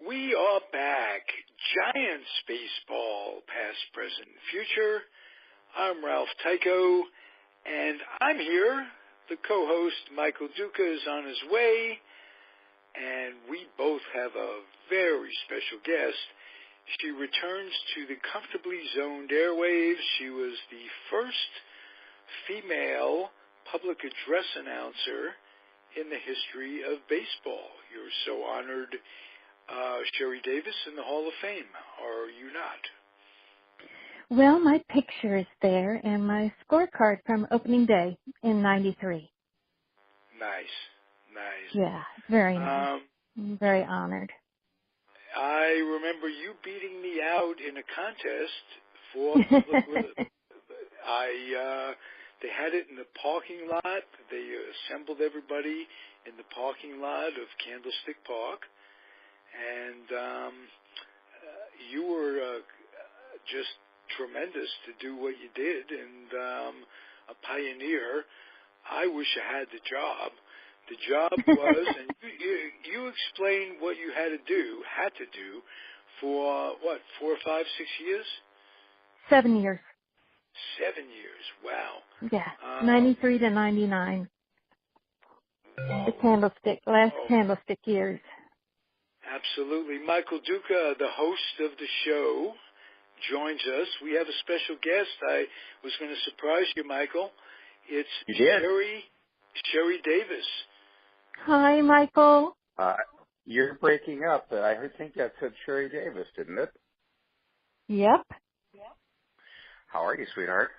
We are back. Giants baseball, past, present, future. I'm Ralph Tyko, and I'm here. The co-host, Michael Duca, is on his way, and we both have a very special guest. She returns to the comfortably zoned airwaves. She was the first female public address announcer in the history of baseball. You're so honored, Sherry Davis, in the Hall of Fame, are you not? Well, my picture is there and my scorecard from opening day in '93. Nice. Yeah, very nice. I'm very honored. I remember you beating me out in a contest for public. They had it in the parking lot. They assembled everybody in the parking lot of Candlestick Park, and you were just tremendous to do what you did, and a pioneer. I wish I had the job. The job was, and you explained what you had to do for, 4, 5, 6 years? 7 years. 7 years, wow. Yeah, 93 to 99. The last Candlestick years. Absolutely. Michael Duca, the host of the show, joins us. We have a special guest. I was going to surprise you, Michael. It's Sherry Davis. Hi, Michael. You're breaking up. I think that said Sherry Davis, didn't it? Yep. How are you, sweetheart?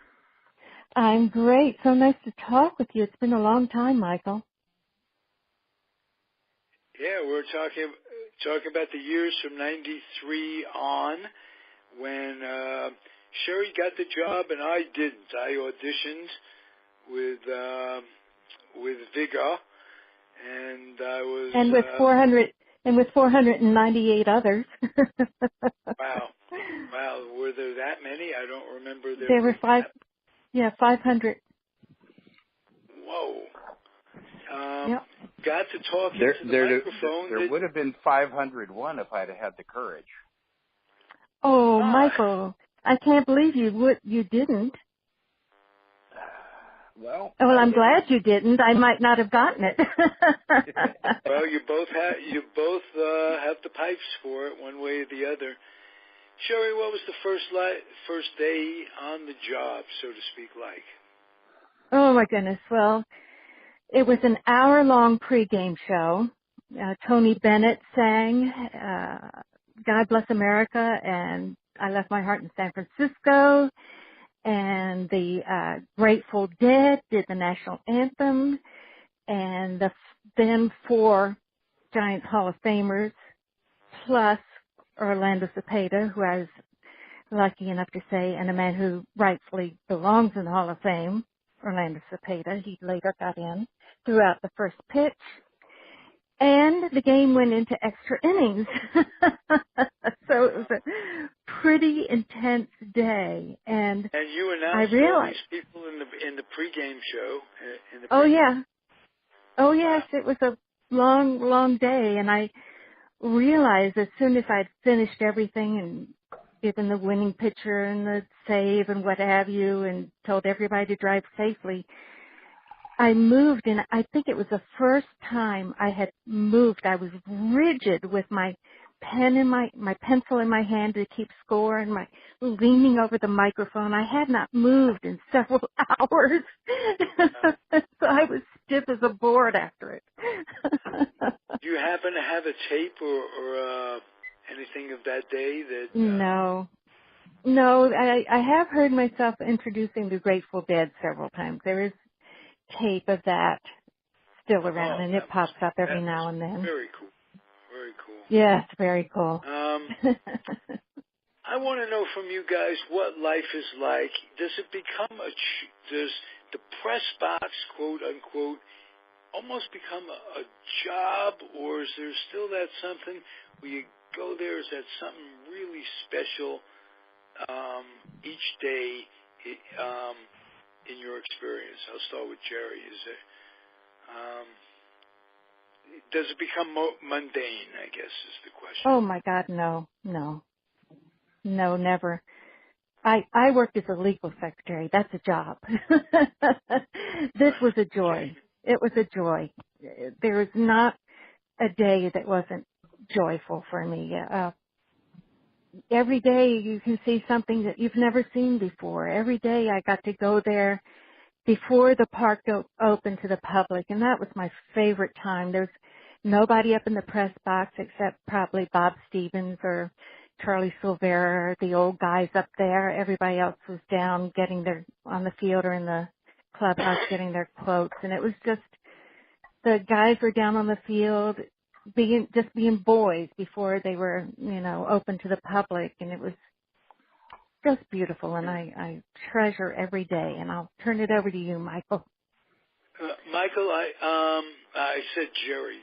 I'm great. So nice to talk with you. It's been a long time, Michael. Yeah, we're talking about the years from 93 on when Sherry got the job and I didn't. I auditioned with vigor, and I was with 498 others. Wow, were there that many? I don't remember There were 500. Whoa. Yep. Got to talk into the microphone. There would have been 501 if I'd have had the courage. Oh, Michael, I can't believe you didn't. Well, I'm glad you didn't. I might not have gotten it. Well, you both have the pipes for it, one way or the other. Sherry, what was the first day on the job, so to speak, like? Oh my goodness. Well, it was an hour-long pregame show. Tony Bennett sang God Bless America, and I Left My Heart in San Francisco, and the Grateful Dead did the national anthem, and then 4 Giants Hall of Famers, plus Orlando Cepeda, who I was lucky enough to say, and a man who rightfully belongs in the Hall of Fame, Orlando Cepeda. He later got in throughout the first pitch. And the game went into extra innings. So it was a pretty intense day. And you announced all these people in the pregame show. Oh, yes. It was a long, long day. And I realized as soon as I'd finished everything and given the winning pitcher and the save and what have you and told everybody to drive safely, I moved, and I think it was the first time I had moved. I was rigid with my pen in my pencil in my hand to keep score and my leaning over the microphone. I had not moved in several hours. So I was stiff as a board after it. Do you happen to have a tape or anything of that day that No, I have heard myself introducing the Grateful Dead several times. There is tape of that still around, and it pops up every now and then. Very cool. Yes, very cool. I want to know from you guys what life is like. Does it become does the press box, quote unquote, almost become a job, or is there still that something where you go there? Is that something really special each day in your experience? I'll start with Jerry. Does it become mundane, I guess, is the question. question. Oh my God, no, never. I worked as a legal secretary. That's a job. This was a Okay. joy. It was a joy. There was not a day that wasn't joyful for me. Every day you can see something that you've never seen before. Every day I got to go there before the park opened to the public, and that was my favorite time. There's nobody up in the press box except probably Bob Stevens or Charlie Silvera, the old guys up there. Everybody else was down on the field or in the clubhouse getting their quotes, and it was just, the guys were down on the field being boys before they were, open to the public, and it was just beautiful, and I treasure every day. And I'll turn it over to you, Michael. Michael, I said Jerry.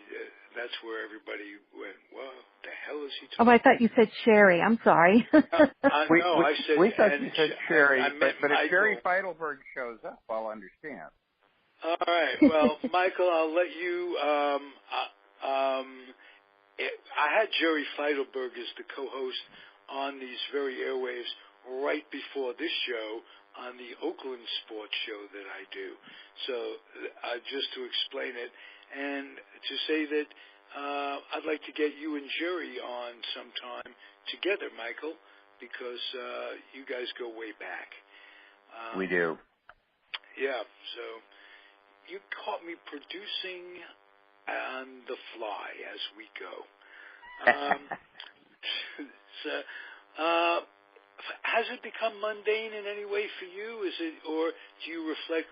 That's where everybody went, well, the hell is he talking Oh, I thought you said Sherry. I'm sorry. No, I said... We thought you said Sherry, but if Sherry Michael. Feidelberg shows up, I'll understand. All right. Well, Michael, I'll let you... I had Jerry Feidelberg as the co-host on these very airwaves right before this show on the Oakland sports show that I do. So just to explain it and to say that I'd like to get you and Jerry on sometime together, Michael, because you guys go way back. We do. Yeah, so you caught me producing on the fly as we go. Has it become mundane in any way for you? Or do you reflect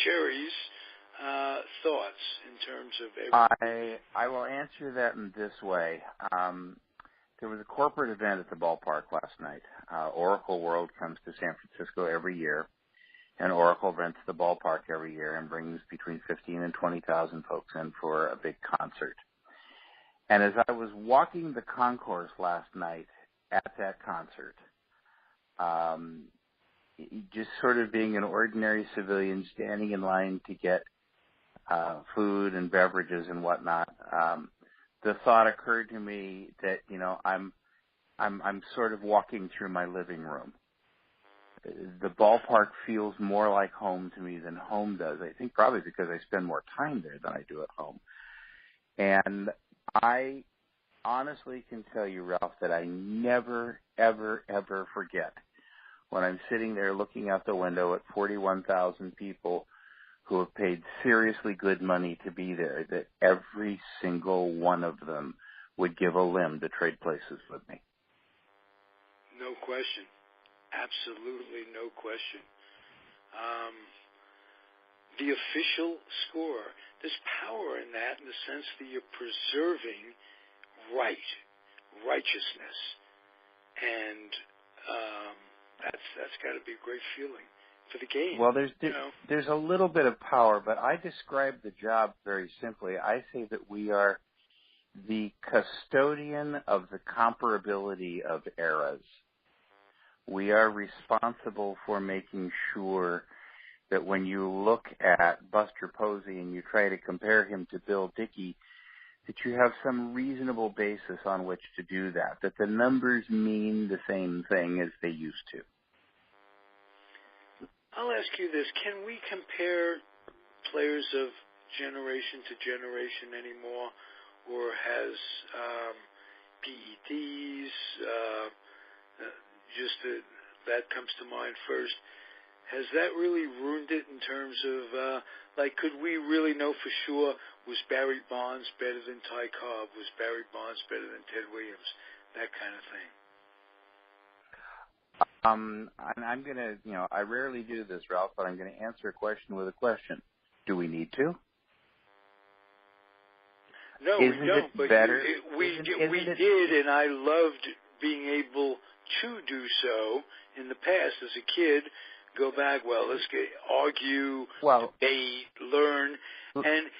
Sherry's thoughts in terms of everything? I will answer that in this way. There was a corporate event at the ballpark last night. Oracle World comes to San Francisco every year, and Oracle rents the ballpark every year and brings between 15 and 20,000 folks in for a big concert. And as I was walking the concourse last night at that concert, just sort of being an ordinary civilian standing in line to get food and beverages and whatnot, the thought occurred to me that, I'm sort of walking through my living room. The ballpark feels more like home to me than home does. I think probably because I spend more time there than I do at home. And I honestly can tell you, Ralph, that I never, ever, ever forget when I'm sitting there looking out the window at 41,000 people who have paid seriously good money to be there, that every single one of them would give a limb to trade places with me. No question. Absolutely no question. The official score, there's power in that in the sense that you're preserving righteousness. And that's got to be a great feeling for the game. Well, there's a little bit of power, but I describe the job very simply. I say that we are the custodian of the comparability of eras. We are responsible for making sure that when you look at Buster Posey and you try to compare him to Bill Dickey, that you have some reasonable basis on which to do that the numbers mean the same thing as they used to. I'll ask you this. Can we compare players of generation to generation anymore? Or has PEDs, that comes to mind first, has that really ruined it in terms of, could we really know for sure, was Barry Bonds better than Ty Cobb? Was Barry Bonds better than Ted Williams? That kind of thing. And I'm going to, I rarely do this, Ralph, but I'm going to answer a question with a question. Do we need to? No, we don't, but we did, and I loved being able to do so in the past as a kid. Go back, argue, debate, learn, and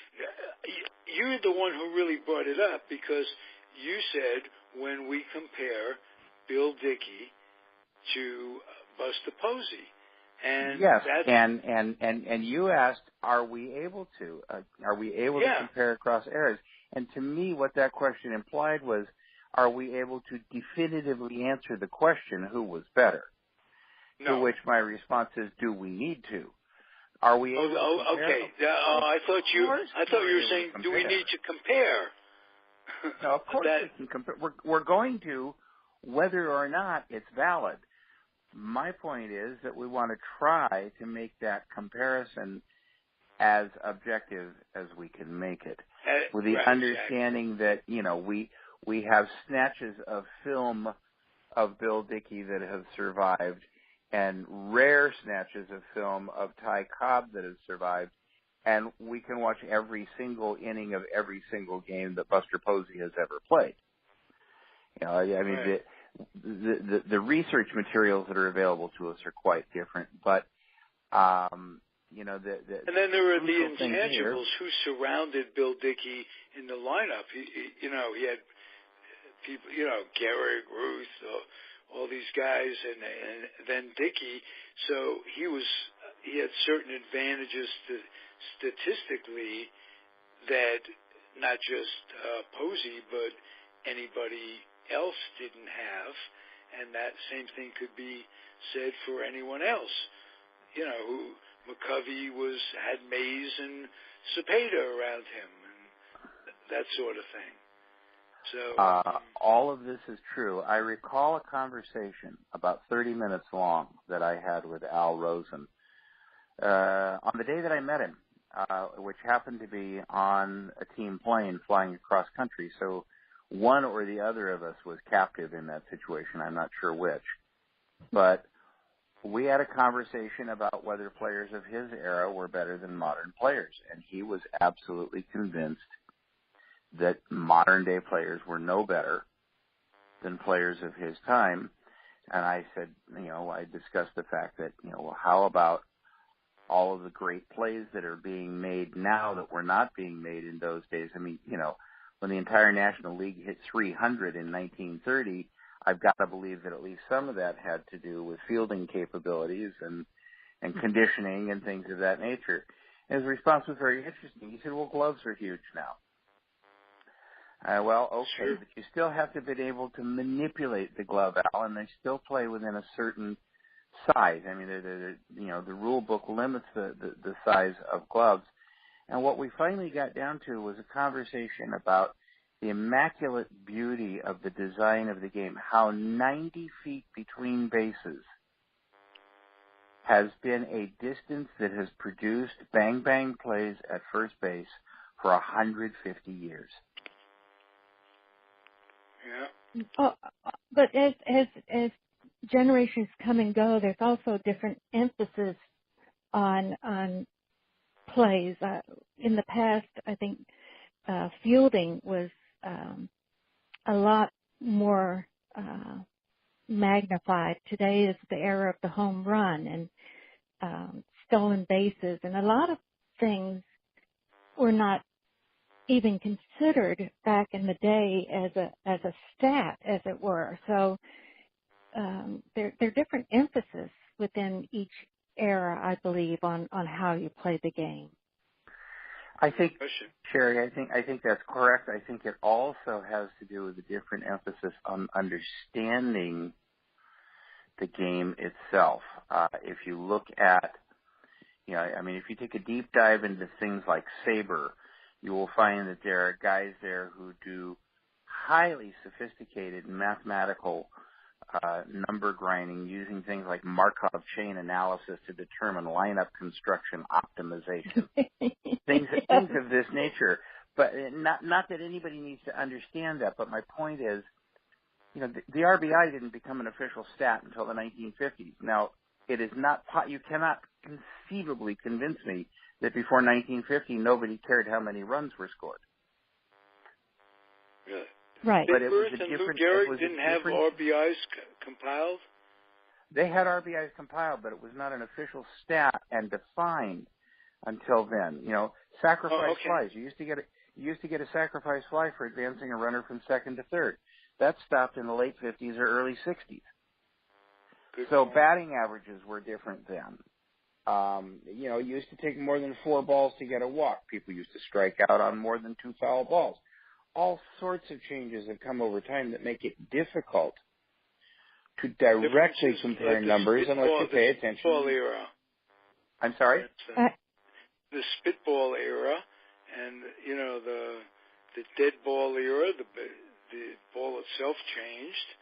you're the one who really brought it up because you said when we compare Bill Dickey to Buster Posey. And yes, and you asked, are we able to? To compare across eras? And to me, what that question implied was, are we able to definitively answer the question, who was better? No. To which my response is, do we need to? Are we able to compare? Okay. I thought you were saying, do we need to compare? No, of course we can compare. We're going to, whether or not it's valid. My point is that we want to try to make that comparison as objective as we can make it, with the understanding that, you know, we have snatches of film of Bill Dickey that have survived, and rare snatches of film of Ty Cobb that have survived, and we can watch every single inning of every single game that Buster Posey has ever played. You know, I mean, the research materials that are available to us are quite different, but you know, and then there were the intangibles who surrounded Bill Dickey in the lineup. He had people, you know, Gehrig, Ruth, all these guys, and then Dickey. So he had certain advantages statistically that not just Posey, but anybody else didn't have, and that same thing could be said for anyone else. You know, who McCovey had Mays and Cepeda around him, and that sort of thing. So all of this is true. I recall a conversation about 30 minutes long that I had with Al Rosen on the day that I met him, which happened to be on a team plane flying across country. So one or the other of us was captive in that situation. I'm not sure which. But we had a conversation about whether players of his era were better than modern players, and he was absolutely convinced that modern-day players were no better than players of his time. And I said, you know, I discussed the fact that, you know, well, how about all of the great plays that are being made now that were not being made in those days? I mean, you know, when the entire National League hit 300 in 1930, I've got to believe that at least some of that had to do with fielding capabilities and conditioning and things of that nature. And his response was very interesting. He said, well, gloves are huge now. Well, okay, sure, but you still have to be able to manipulate the glove, Al, and they still play within a certain size. I mean, the rule book limits the size of gloves. And what we finally got down to was a conversation about the immaculate beauty of the design of the game, how 90 feet between bases has been a distance that has produced bang-bang plays at first base for 150 years. Yeah. Oh, but as generations come and go, there's also different emphasis on plays. In the past, I think fielding was a lot more magnified. Today is the era of the home run and stolen bases, and a lot of things were not even considered back in the day as a stat, as it were. So there are different emphasis within each era, I believe, on how you play the game. I think, Sherry, I think that's correct. I think it also has to do with a different emphasis on understanding the game itself. If you look at, you know, I mean, if you take a deep dive into things like Sabre, you will find that there are guys there who do highly sophisticated mathematical number grinding using things like Markov chain analysis to determine lineup construction optimization, things of this nature. But not that anybody needs to understand that, but my point is, you know, the RBI didn't become an official stat until the 1950s. Now, it is not, you cannot conceivably convince me that before 1950 nobody cared how many runs were scored. Really? Right. But Ruth and Lou Gehrig didn't have RBIs compiled? They had RBIs compiled, but it was not an official stat and defined until then. You know, sacrifice flies. You used to get a sacrifice fly for advancing a runner from second to third. That stopped in the late 50s or early 60s. So batting averages were different then. You know, it used to take more than 4 balls to get a walk. People used to strike out on more than 2 foul balls. all sorts of changes have come over time that make it difficult to directly compare numbers unless you pay attention. Spitball era. I'm sorry? The spitball era, and the dead ball era. The ball itself changed.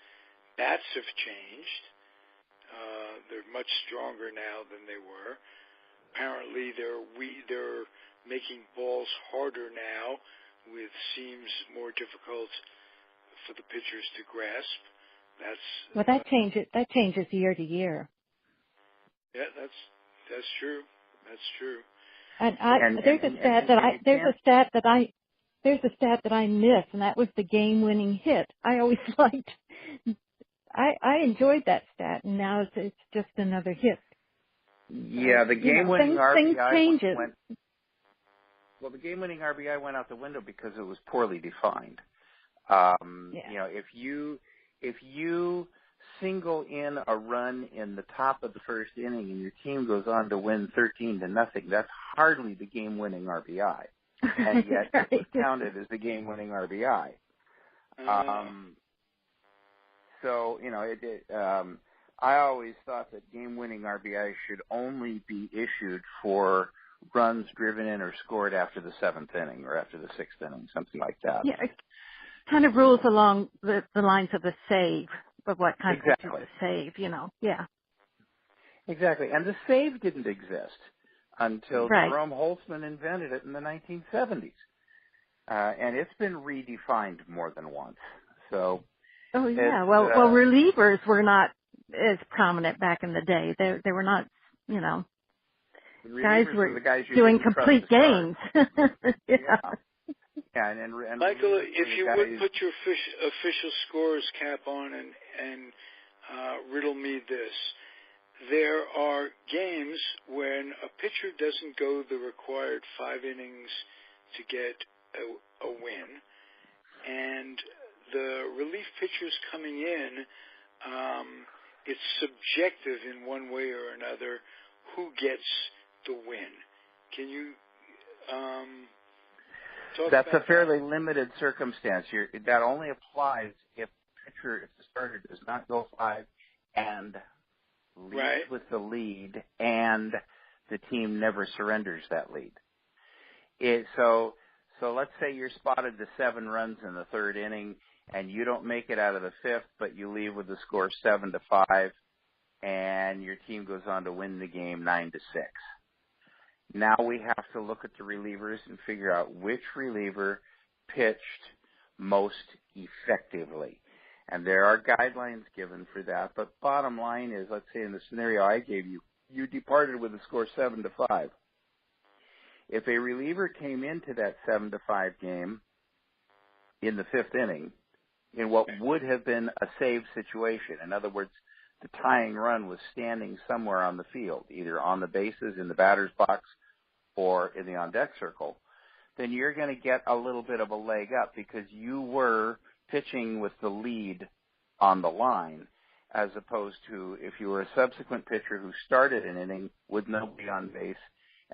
Bats have changed. They're much stronger now than they were. Apparently, they're making balls harder now, with seams more difficult for the pitchers to grasp. That changes year to year. Yeah, that's true. That's true. And there's a stat that I missed, and that was the game-winning hit. I always liked. I enjoyed that stat, and now it's just another hit. Yeah, the game-winning RBI things changes. The game-winning RBI went out the window because it was poorly defined. If you single in a run in the top of the first inning and your team goes on to win 13-0, that's hardly the game-winning RBI, and yet it was counted as the game-winning RBI. I always thought that game-winning RBI should only be issued for runs driven in or scored after the 7th inning or after the 6th inning, something like that. Yeah, it kind of rules along the lines of a save, but what constitutes a save, yeah. Exactly, and the save didn't exist until Jerome Holtzman invented it in the 1970s, and it's been redefined more than once. So. Oh yeah, well, relievers were not as prominent back in the day. They were not, guys were doing complete games. Yeah, and Michael, if you would put your official scorer's cap on and riddle me this. There are games when a pitcher doesn't go the required 5 innings to get a win, and the relief pitchers coming in, it's subjective in one way or another who gets the win. Can you talk That's about a fairly limited circumstance. That only applies if the starter does not go 5 and leads with the lead, and the team never surrenders that lead. So let's say you're spotted to 7 runs in the 3rd inning, and you don't make it out of the 5th, but you leave with the score 7-5, and your team goes on to win the game 9-6. Now we have to look at the relievers and figure out which reliever pitched most effectively. And there are guidelines given for that, but bottom line is, let's say in the scenario I gave you, you departed with a score 7-5. If a reliever came into that 7-5 game in the 5th inning, in what would have been a save situation. In other words, the tying run was standing somewhere on the field, either on the bases, in the batter's box, or in the on-deck circle, then you're going to get a little bit of a leg up because you were pitching with the lead on the line, as opposed to if you were a subsequent pitcher who started an inning with nobody on base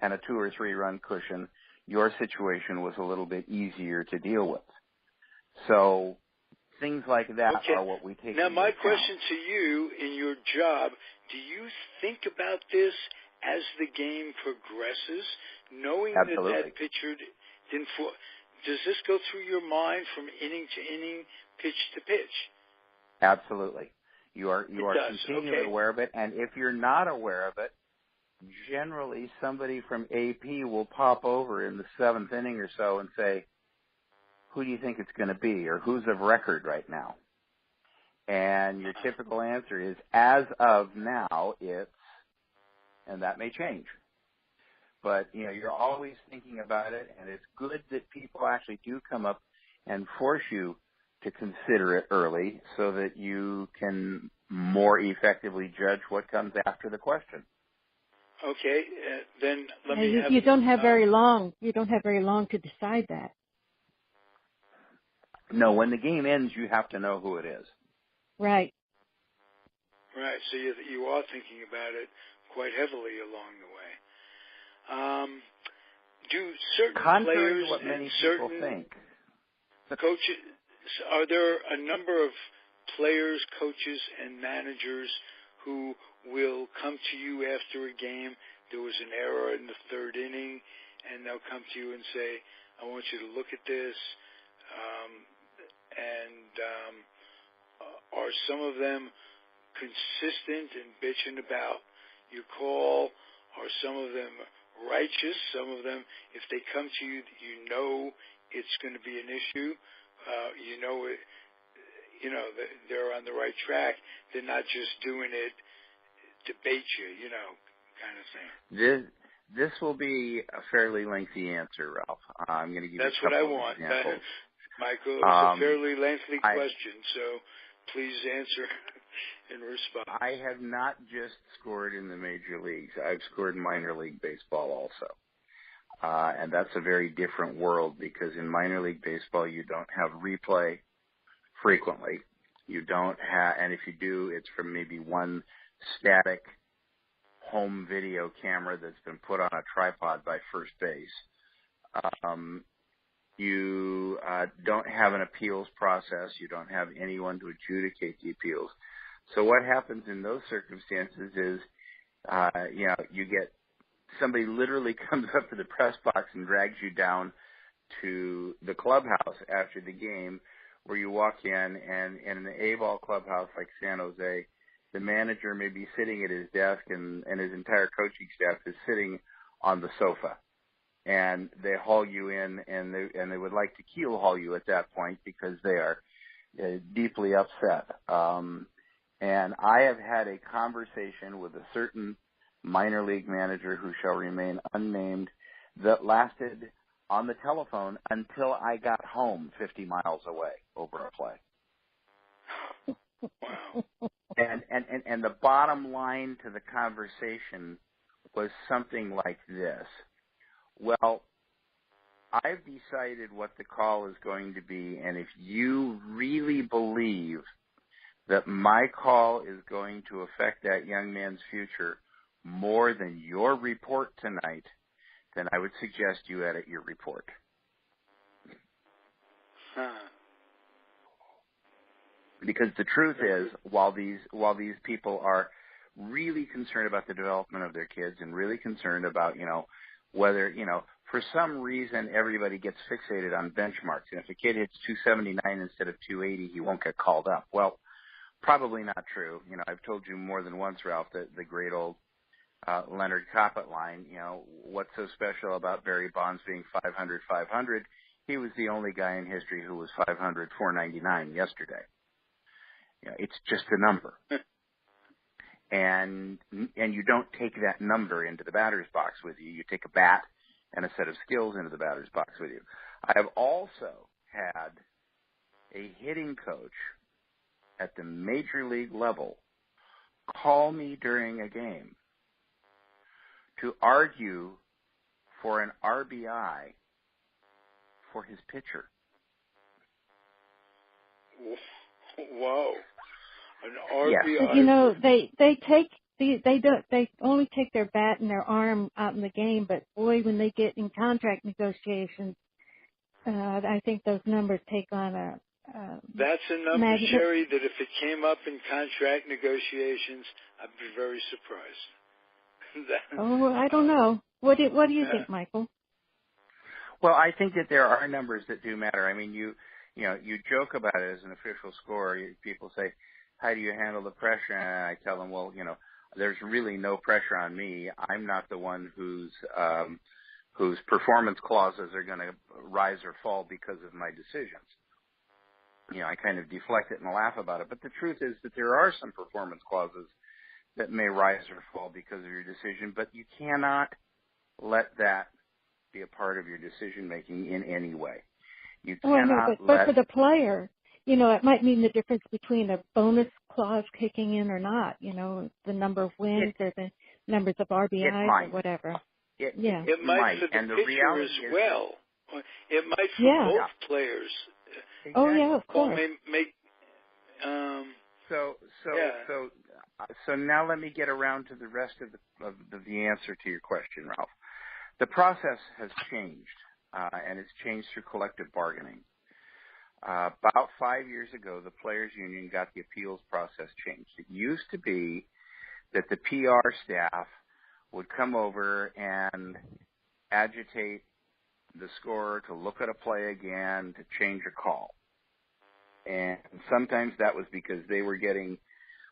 and a 2 or 3 run cushion, your situation was a little bit easier to deal with. So things like that are what we take Now, my account. question to you, in your job, do you think about this as the game progresses, knowing that pitcher didn't fall? Does this go through your mind from inning to inning, pitch to pitch? Absolutely. You are continually aware of it, and if you're not aware of it, generally somebody from AP will pop over in the 7th inning or so and say, who do you think it's going to be, or who's of record right now? And your typical answer is, as of now, it's, and that may change. But, you're always thinking about it, and it's good that people actually do come up and force you to consider it early so that you can more effectively judge what comes after the question. Okay, then let me you don't have very long. You don't have very long to decide that. No, when the game ends, you have to know who it is. Right. Right, so you are thinking about it quite heavily along the way. Do certain Contrary players to what many certain people think. Coaches, are there a number of players, coaches, and managers who will come to you after a game? There was an error in the third inning, and they'll come to you and say, I want you to look at this. Are some of them consistent in bitching about your call? Are some of them righteous? Some of them, if they come to you, you know it's going to be an issue. They're on the right track. They're not just doing it to bait you, kind of thing. This will be a fairly lengthy answer, Ralph. I'm going to give you a couple That's what I want. examples. Michael, it's a fairly lengthy question, so please answer in response. I have not just scored in the major leagues. I've scored in minor league baseball also. And that's a very different world because in minor league baseball you don't have replay frequently. You don't have, and if you do, it's from maybe one static home video camera that's been put on a tripod by first base. You don't have an appeals process. You don't have anyone to adjudicate the appeals. So what happens in those circumstances is, you get somebody literally comes up to the press box and drags you down to the clubhouse after the game, where you walk in, and in the A-ball clubhouse like San Jose, the manager may be sitting at his desk and his entire coaching staff is sitting on the sofa. And they haul you in, and they would like to keel haul you at that point because they are deeply upset. And I have had a conversation with a certain minor league manager who shall remain unnamed that lasted on the telephone until I got home 50 miles away over a play. Wow. And the bottom line to the conversation was something like this. Well, I've decided what the call is going to be, and if you really believe that my call is going to affect that young man's future more than your report tonight, then I would suggest you edit your report. Because the truth is, while these people are really concerned about the development of their kids and really concerned about, whether, for some reason everybody gets fixated on benchmarks. And if a kid hits 279 instead of 280, he won't get called up. Well, probably not true. I've told you more than once, Ralph, that the great old Leonard Coppett line, what's so special about Barry Bonds being 500-500? He was the only guy in history who was 500-499 yesterday. It's just a number. And you don't take that number into the batter's box with you. You take a bat and a set of skills into the batter's box with you. I have also had a hitting coach at the major league level call me during a game to argue for an RBI for his pitcher. Whoa. An RBI. Yes. They only take their bat and their arm out in the game, but boy, when they get in contract negotiations, I think those numbers take on a that's a number, Sherry, that if it came up in contract negotiations, I'd be very surprised. I don't know. What do you think, Michael? Well, I think that there are numbers that do matter. I mean, you joke about it as an official score. People say, how do you handle the pressure? And I tell them, well, there's really no pressure on me. I'm not the one whose performance clauses are going to rise or fall because of my decisions. I kind of deflect it and laugh about it. But the truth is that there are some performance clauses that may rise or fall because of your decision, but you cannot let that be a part of your decision-making in any way. You cannot but for the player, it might mean the difference between a bonus clause kicking in or not, the number of wins or the numbers of RBIs or whatever. It might for the pitcher as well. It might for both players. Exactly. Oh, yeah, of course. So now let me get around to the rest of the answer to your question, Ralph. The process has changed, and it's changed through collective bargaining. About 5 years ago, the Players Union got the appeals process changed. It used to be that the PR staff would come over and agitate the scorer to look at a play again, to change a call. And sometimes that was because they were getting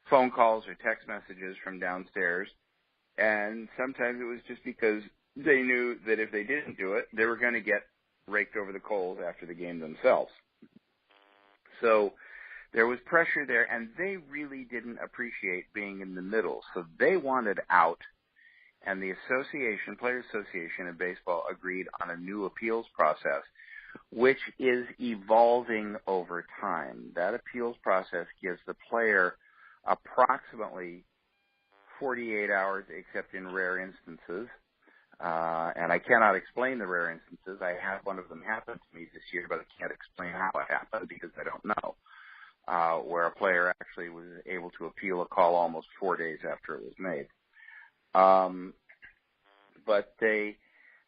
phone calls or text messages from downstairs. And sometimes it was just because they knew that if they didn't do it, they were going to get raked over the coals after the game themselves. So there was pressure there, and they really didn't appreciate being in the middle. So they wanted out, and the association, Players Association in baseball, agreed on a new appeals process, which is evolving over time. That appeals process gives the player approximately 48 hours, except in rare instances. And I cannot explain the rare instances. I had one of them happen to me this year, but I can't explain how it happened because I don't know, where a player actually was able to appeal a call almost 4 days after it was made. But they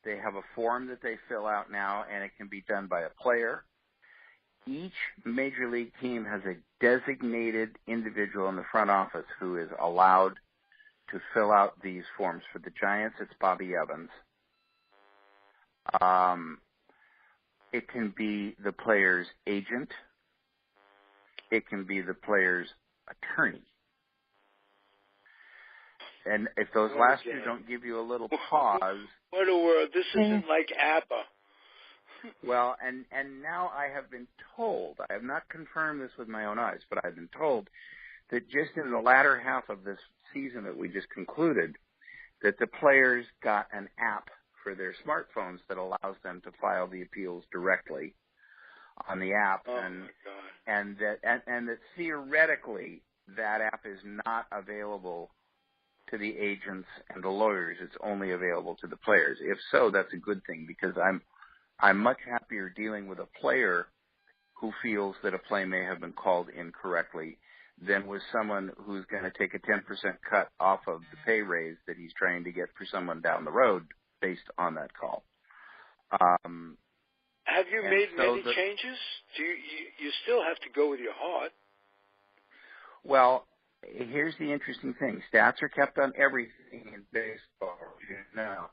have a form that they fill out now, and it can be done by a player. Each major league team has a designated individual in the front office who is allowed to fill out these forms. For the Giants, it's Bobby Evans. It can be the player's agent. It can be the player's attorney. And if those last two don't give you a little pause. What a world. This isn't like APA. Well, and now I have been told, I have not confirmed this with my own eyes, but I've been told that just in the latter half of this season that we just concluded, that the players got an app for their smartphones that allows them to file the appeals directly on the app, and that theoretically that app is not available to the agents and the lawyers. It's only available to the players. If so, that's a good thing, because I'm much happier dealing with a player who feels that a play may have been called incorrectly than with someone who's going to take a 10% cut off of the pay raise that he's trying to get for someone down the road based on that call. Have you made many changes? Do you still have to go with your heart? Well, here's the interesting thing. Stats are kept on everything in baseball, you know.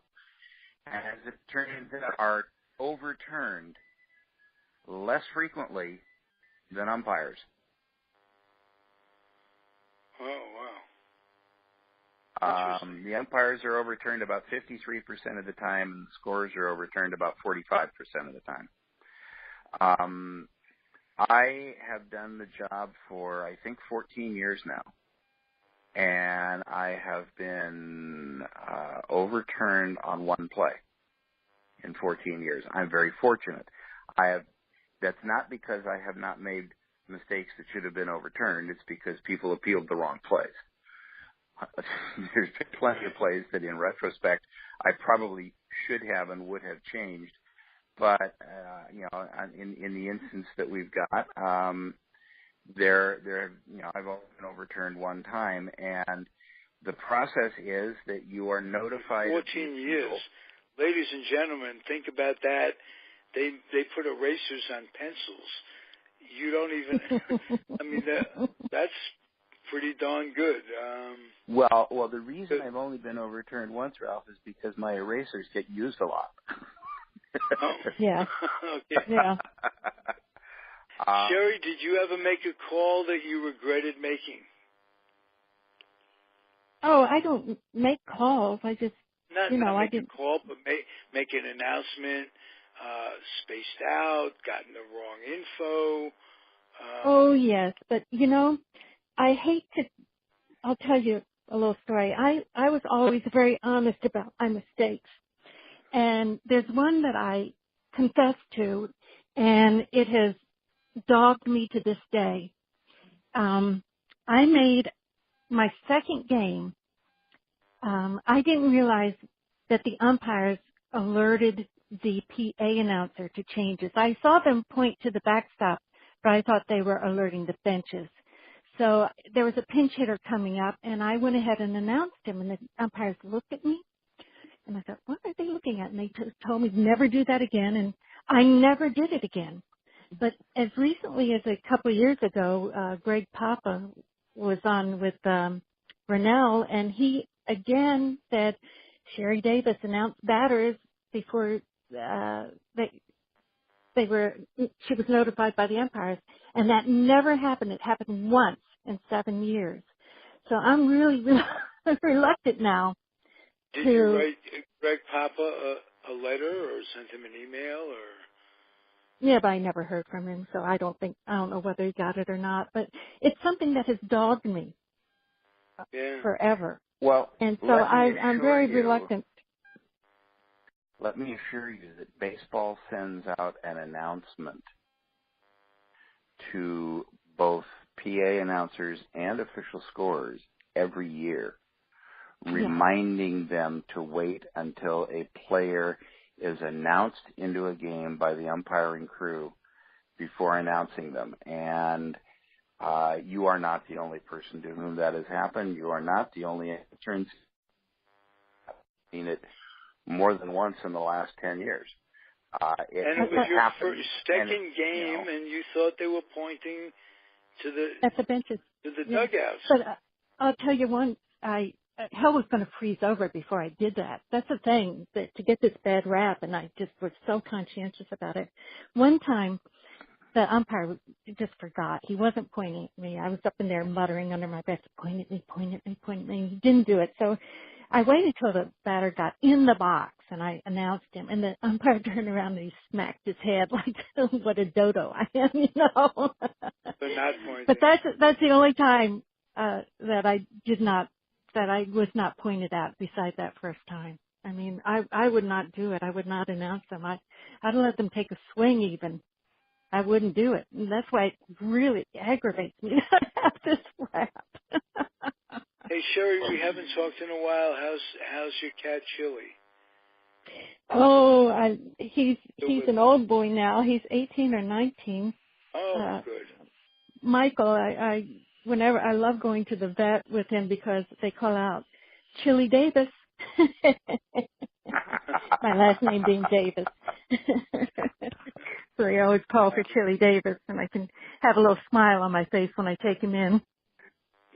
And as it turns out, are overturned less frequently than umpires. Oh, wow. The umpires are overturned about 53% of the time, and the scores are overturned about 45% of the time. I have done the job for, I think, 14 years now, and I have been overturned on one play in 14 years. I'm very fortunate. That's not because I have not made mistakes that should have been overturned. It's because people appealed the wrong plays. There's been plenty of plays that, in retrospect, I probably should have and would have changed. But in the instance that we've got, I've only been overturned one time, and the process is that you are notified. 14 years, ladies and gentlemen, think about that. They put erasers on pencils. You don't even. I mean, that's pretty darn good. Well, the reason I've only been overturned once, Ralph, is because my erasers get used a lot. Oh. Yeah. Okay. Yeah. Sherry, did you ever make a call that you regretted making? Oh, I don't make calls. I just, not make a call, but make an announcement, spaced out, gotten the wrong info. Oh, yes. But, I hate to, I'll tell you a little story. I was always very honest about my mistakes. And there's one that I confessed to, and it has dogged me to this day. I made my second game. I didn't realize that the umpires alerted the PA announcer to changes. I saw them point to the backstop, but I thought they were alerting the benches. So there was a pinch hitter coming up, and I went ahead and announced him, and the umpires looked at me. And I thought, what are they looking at? And they told me never do that again, and I never did it again. But as recently as a couple of years ago, Greg Papa was on with Rennell, and he again said Sherry Davis announced batters before she was notified by the umpires, and that never happened. It happened once in 7 years. So I'm really reluctant now. Did you write Greg Papa a letter or send him an email or? Yeah, but I never heard from him, so I don't know whether he got it or not. But it's something that has dogged me forever. Well, and so I'm very reluctant. Let me assure you that baseball sends out an announcement to both PA announcers and official scorers every year, reminding them to wait until a player is announced into a game by the umpiring crew before announcing them. And you are not the only person to whom that has happened. You are not the only interns. I've seen it more than once in the last 10 years. And it was your second game, and you thought they were pointing to at the benches, to the dugouts. But I'll tell you one, hell was going to freeze over before I did that. That's the thing, that to get this bad rap, and I just was so conscientious about it. One time, the umpire just forgot. He wasn't pointing at me. I was up in there muttering under my breath, point at me, point at me, point at me. He didn't do it. So I waited till the batter got in the box, and I announced him. And the umpire turned around and he smacked his head like, what a dodo I am, you know. But not pointing. But that's the only time that I was not pointed at besides that first time. I mean, I would not do it. I would not announce them. I'd let them take a swing even. I wouldn't do it. And that's why it really aggravates me to have this rap. Hey, Sherry, we haven't talked in a while. How's your cat, Chili? Oh, he's an old boy now. He's 18 or 19. Oh, good. Michael, whenever I love going to the vet with him because they call out Chili Davis. My last name being Davis. So he always calls for Chili Davis, and I can have a little smile on my face when I take him in.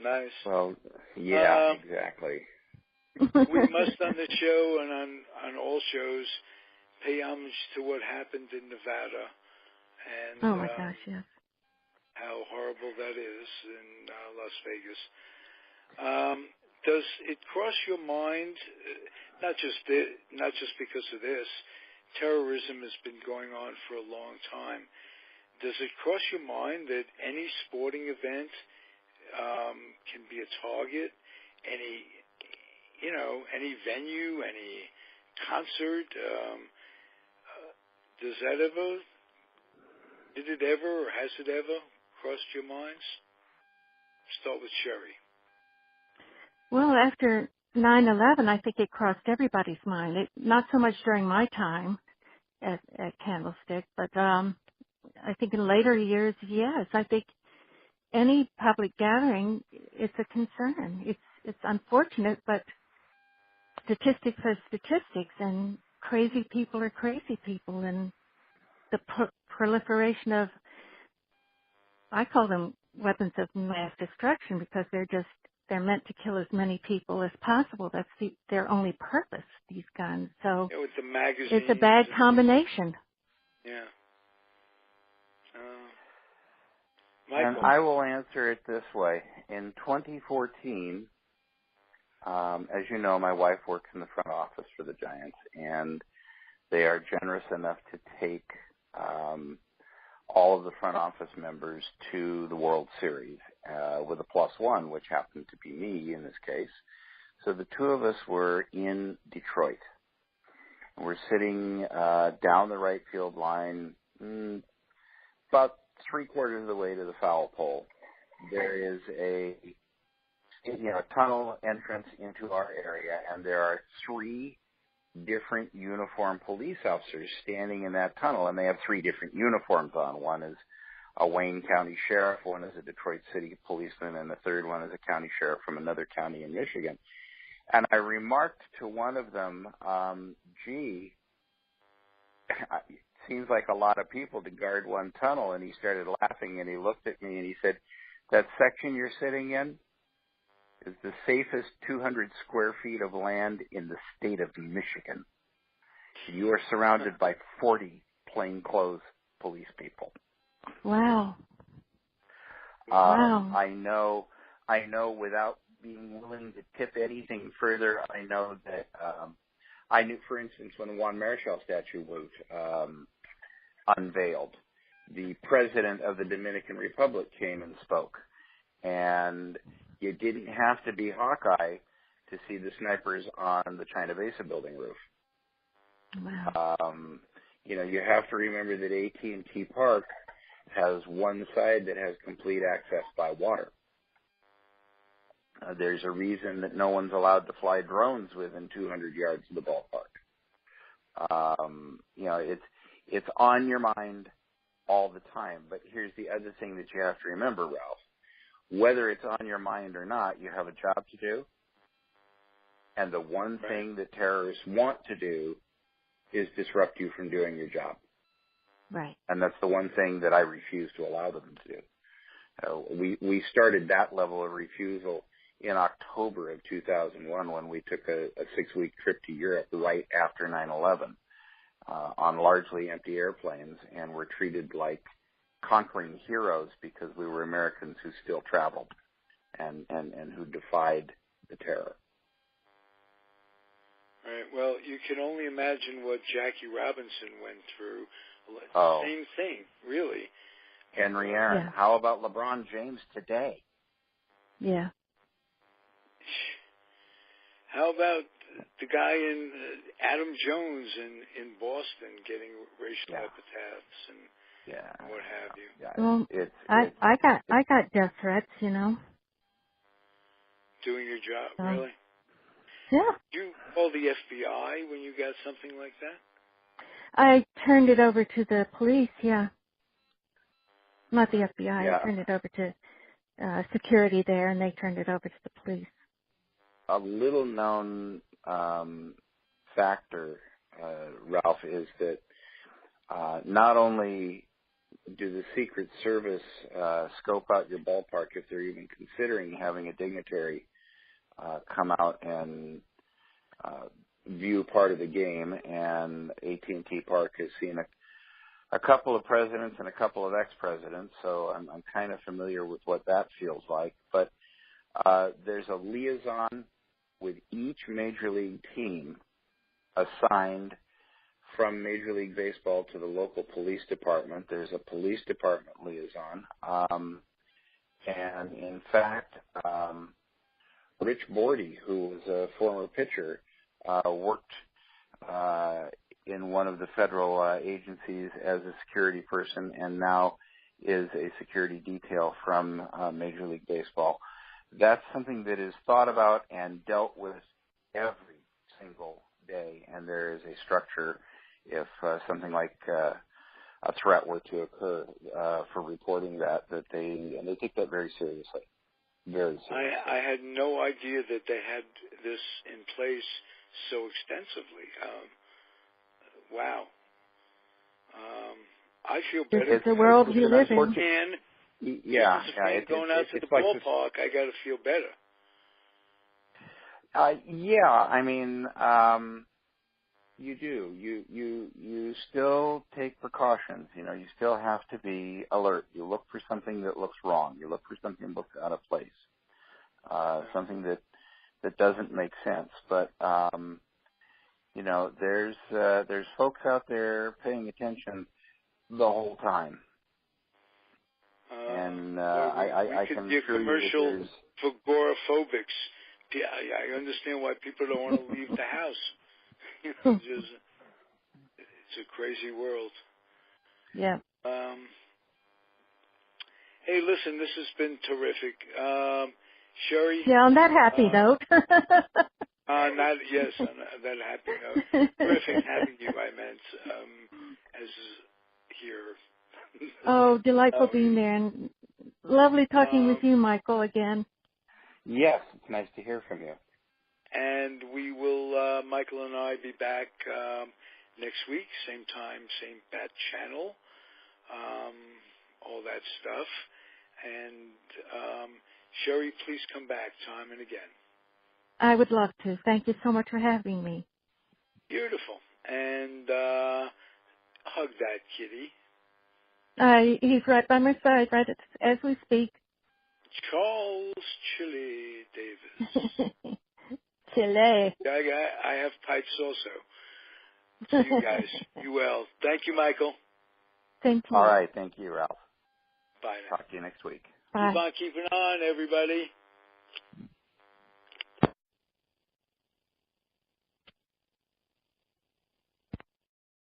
Nice. Well, yeah, exactly. We must on the show and on all shows pay homage to what happened in Nevada. And, oh my gosh, yes. How horrible that is in Las Vegas. Does it cross your mind, not just because of this, terrorism has been going on for a long time. Does it cross your mind that any sporting event can be a target? Any venue, any concert? Did it ever or has it ever crossed your minds? Start with Sherry. Well, after 9/11, I think it crossed everybody's mind. Not so much during my time at Candlestick, but I think in later years, yes. I think any public gathering, it's a concern. It's unfortunate, but statistics are statistics, and crazy people are crazy people, and the proliferation of, I call them weapons of mass destruction because they're meant to kill as many people as possible. That's their only purpose, these guns. So with the magazines, it's a bad combination. Yeah. And I will answer it this way. In 2014, as you know, my wife works in the front office for the Giants, and they are generous enough to take all of the front office members to the World Series with a +1, which happened to be me in this case. So the two of us were in Detroit. We're sitting down the right field line, about 3/4 of the way to the foul pole. There is a tunnel entrance into our area, and there are 3 different uniformed police officers standing in that tunnel, and they have 3 different uniforms on. One is a Wayne County sheriff, one is a Detroit City policeman, and the third one is a county sheriff from another county in Michigan. And I remarked to one of them, gee, seems like a lot of people to guard one tunnel. And he started laughing, and he looked at me, and he said, that section you're sitting in is the safest 200 square feet of land in the state of Michigan. You are surrounded by 40 plainclothes police people. Wow. Wow. I know without being willing to tip anything further, I know that I knew, for instance, when the Juan Marichal statue was unveiled, the president of the Dominican Republic came and spoke. And you didn't have to be Hawkeye to see the snipers on the China Mesa building roof. Wow. You have to remember that AT&T Park has one side that has complete access by water. There's a reason that no one's allowed to fly drones within 200 yards of the ballpark. It's on your mind all the time. But here's the other thing that you have to remember, Ralph. Whether it's on your mind or not, you have a job to do. And the one thing that terrorists want to do is disrupt you from doing your job. Right. And that's the one thing that I refuse to allow them to do. We started that level of refusal in October of 2001 when we took a 6-week trip to Europe right after 9/11 on largely empty airplanes, and were treated like conquering heroes because we were Americans who still traveled and who defied the terror. Right. Well, you can only imagine what Jackie Robinson went through. Oh. Same thing, really. Henry Aaron. Yeah. How about LeBron James today? Yeah. How about the guy in Adam Jones in Boston getting racial epithets and what have you? Yeah. Well, I got death threats, Doing your job, really? Yeah. You call the FBI when you got something like that? I turned it over to the police, yeah. Not the FBI. Yeah. I turned it over to security there, and they turned it over to the police. A little known factor, Ralph, is that not only do the Secret Service scope out your ballpark if they're even considering having a dignitary come out and view part of the game, and AT&T Park has seen a couple of presidents and a couple of ex-presidents, so I'm kind of familiar with what that feels like. But there's a liaison with each Major League team assigned from Major League Baseball to the local police department. There's a police department liaison. And in fact, Rich Bordy, who was a former pitcher, worked in one of the federal agencies as a security person, and now is a security detail from Major League Baseball. That's something that is thought about and dealt with every single day, and there is a structure if something like a threat were to occur for reporting that they take that very seriously. Very seriously. I had no idea that they had this in place so extensively. Wow. I feel better. It's the world we live in. Yeah. Going out to the ballpark, I got to feel better. I mean, you do. You still take precautions. You still have to be alert. You look for something that looks wrong. You look for something that looks out of place. Something that doesn't make sense. But there's folks out there paying attention the whole time. And I can be a assure commercial you that for agoraphobics. I understand why people don't want to leave the house. It's a crazy world. Yeah. Hey, listen, this has been terrific. Sherry? Yeah, on that happy note. On that happy note. Terrific having you, I meant, as here. Oh, delightful being there, and lovely talking with you, Michael, again. Yes, it's nice to hear from you. And we will, Michael and I, be back next week, same time, same bat channel, all that stuff. And Sherry, please come back time and again. I would love to. Thank you so much for having me. Beautiful. And hug that kitty. He's right by my side, right as we speak. Charles Chili Davis. Chile. I have pipes also. See you guys. You well. Thank you, Michael. Thank you. All right. Thank you, Ralph. Bye now. Talk to you next week. Bye. Keep on keeping on, everybody.